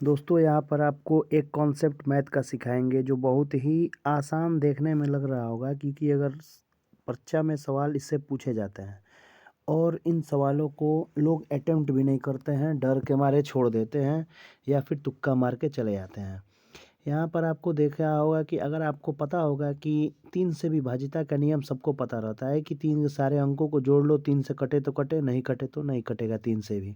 दोस्तों यहाँ पर आपको एक कॉन्सेप्ट मैथ का सिखाएंगे जो बहुत ही आसान देखने में लग रहा होगा, क्योंकि अगर परीक्षा में सवाल इससे पूछे जाते हैं और इन सवालों को लोग अटेम्प्ट भी नहीं करते हैं, डर के मारे छोड़ देते हैं या फिर तुक्का मार के चले जाते हैं। यहाँ पर आपको देखा होगा कि अगर आपको पता होगा कि 3 से विभाजिता का नियम सबको पता रहता है कि 3 के सारे अंकों को जोड़ लो, 3 से कटे तो कटे, नहीं कटे तो नहीं कटेगा 3 से भी।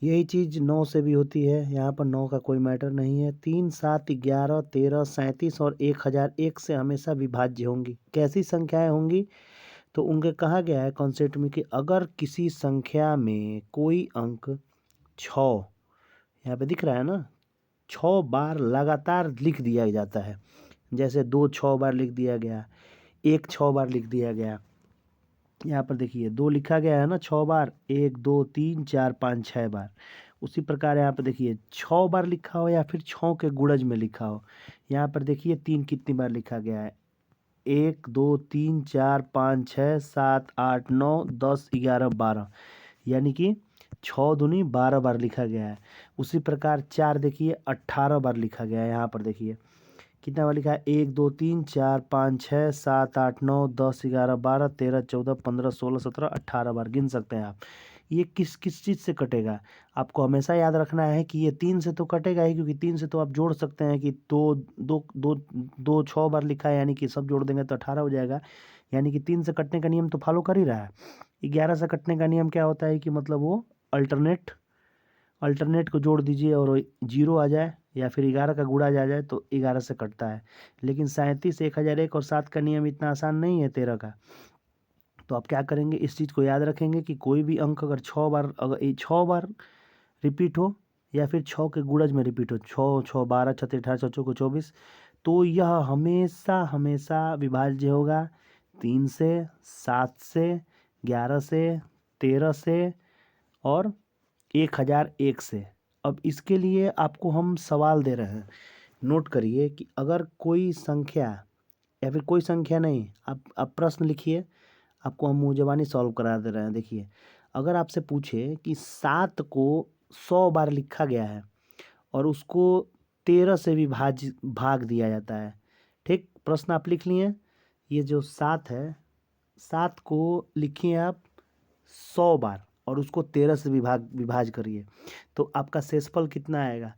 यही चीज़ 9 से भी होती है। यहाँ पर 9 का कोई मैटर नहीं है। 3, 7, 11, 13, 37 और 1001 से हमेशा विभाज्य होंगी। कैसी संख्याएं होंगी? तो उनके कहा गया है कॉन्सेप्ट में कि अगर किसी संख्या में कोई अंक 6, यहाँ पे दिख रहा है ना, 6 बार लगातार लिख दिया जाता है। जैसे 2 6 बार लिख दिया गया, 1 6 बार लिख दिया गया। यहाँ पर देखिए 2 लिखा गया है ना 6 बार, 1 2 3 4 5 6 बार। उसी प्रकार यहाँ पर देखिए 6 बार लिखा हो या फिर 6 के गुणज में लिखा हो। यहाँ पर देखिए 3 कितनी बार लिखा गया है, 1 2 3 4 5 6 7 8 9 10 11 12, यानी कि 6 दूनी 12 बार लिखा गया है। उसी प्रकार 4 देखिए 18 बार लिखा गया है। यहाँ पर देखिए कितना बार लिखा है, 1 2 3 4 5 6 7 8 9 10 11 12 13 14 15 16 17 18 बार गिन सकते हैं आप। ये किस किस चीज़ से कटेगा? आपको हमेशा याद रखना है कि ये 3 से तो कटेगा ही, क्योंकि 3 से तो आप जोड़ सकते हैं कि दो दो दो दो 6 बार लिखा है, यानी कि सब जोड़ देंगे तो 18 हो जाएगा। यानी कि 3 से कटने का नियम तो फॉलो कर ही रहा है। 11 से कटने का नियम क्या होता है कि मतलब वो अल्टरनेट को जोड़ दीजिए और 0 आ जाए या फिर 11 का गुणा आ जाए तो 11 से कटता है। लेकिन 37, 1001 और 7 का नियम इतना आसान नहीं है 13 का। तो आप क्या करेंगे, इस चीज़ को याद रखेंगे कि कोई भी अंक अगर 6 बार, अगर ये 6 बार रिपीट हो या फिर 6 के गुणज में रिपीट हो, 6 6 12 36 18 6 चौको 24, तो यह हमेशा हमेशा विभाज्य होगा 3 से, 7 से, 11 से, 13 से और 1001 से। अब इसके लिए आपको हम सवाल दे रहे हैं, नोट करिए कि अगर कोई संख्या या फिर कोई संख्या नहीं, आप प्रश्न लिखिए, आपको हम मुँह ज़बानी सॉल्व करा दे रहे हैं। देखिए, अगर आपसे पूछे कि 7 को 100 बार लिखा गया है और उसको 13 से भी भाग दिया जाता है, ठीक? प्रश्न आप लिख लिए। ये जो 7 है, 7 को लिखिए आप 100 बार और उसको 13 से विभाज करिए, तो आपका शेषफल कितना आएगा?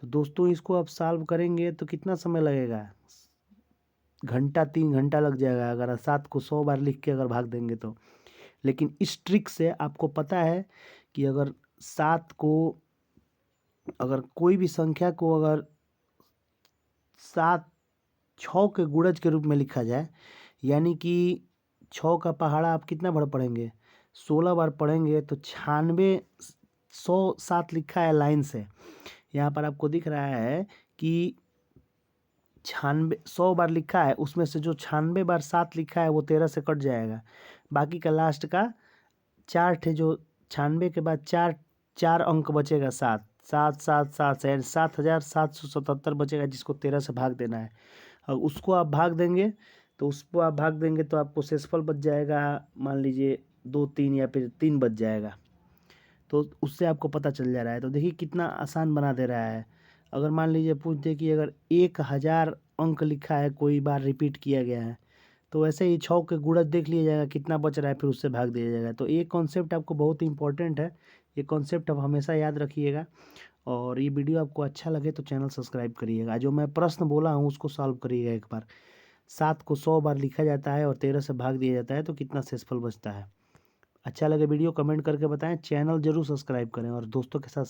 तो दोस्तों इसको आप सॉल्व करेंगे तो कितना समय लगेगा? घंटा, 3 घंटा लग जाएगा, अगर 7 को 100 बार लिख के अगर भाग देंगे तो। लेकिन इस ट्रिक से आपको पता है कि अगर 7 को, अगर कोई भी संख्या को अगर 7 6 के गुणज के रूप में लिखा जाए, यानी कि 6 का पहाड़ा आप कितना बार पढ़ेंगे? 16 बार पढ़ेंगे तो 96, 107 लिखा है लाइन से। यहाँ पर आपको दिख रहा है कि 96, 100 बार लिखा है, उसमें से जो 96 बार 7 लिखा है वो 13 से कट जाएगा। बाकी का लास्ट का 4 ठे, जो 96 के बाद 4 अंक बचेगा, 7 7 7 7 से 7777 बचेगा, जिसको 13 से भाग देना है। और उसको आप भाग देंगे तो आपको शेषफल बच जाएगा, मान लीजिए 2 3 या फिर 3 बच जाएगा। तो उससे आपको पता चल जा रहा है। तो देखिए कितना आसान बना दे रहा है। अगर मान लीजिए पूछ दे कि अगर 1000 अंक लिखा है, कोई बार रिपीट किया गया है, तो वैसे ही 6 के गुणज देख लिया जाएगा कितना बच रहा है, फिर उससे भाग दिया जाएगा। तो ये कॉन्सेप्ट आपको बहुत इंपॉर्टेंट है। ये कॉन्सेप्ट आप हमेशा याद रखिएगा। और ये वीडियो आपको अच्छा लगे तो चैनल सब्सक्राइब करिएगा। जो मैं प्रश्न बोला हूँ उसको सॉल्व करिएगा एक बार। 7 को 100 बार लिखा जाता है और 13 से भाग दिया जाता है, तो कितना शेषफल बचता है? अच्छा लगे वीडियो कमेंट करके बताएं। चैनल जरूर सब्सक्राइब करें और दोस्तों के साथ